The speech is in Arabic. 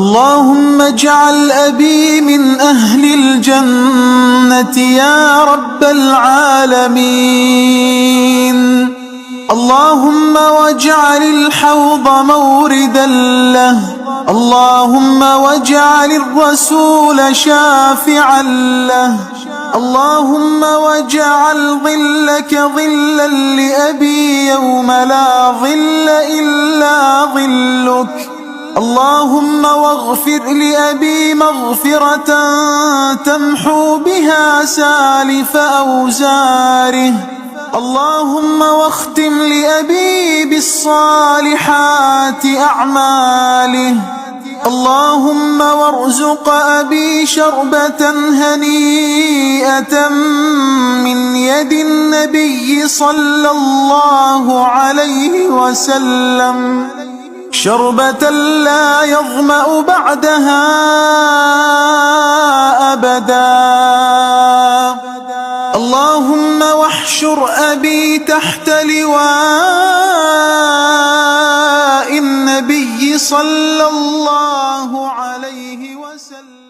اللهم اجعل أبي من أهل الجنة يا رب العالمين. اللهم واجعل الحوض موردا له. اللهم واجعل الرسول شافعا له. اللهم واجعل ظلك ظلا لأبي يوم لا ظل إلا ظلك. اللهم واغفر لأبي مغفرة تمحو بها سالف أوزاره. اللهم واختم لأبي بالصالحات أعماله. اللهم وارزق أبي شربة هنيئة من يد النبي صلى الله عليه وسلم، شربة لا يظمأ بعدها أبدا. اللهم واحشر أبي تحت لواء النبي صلى الله عليه وسلم.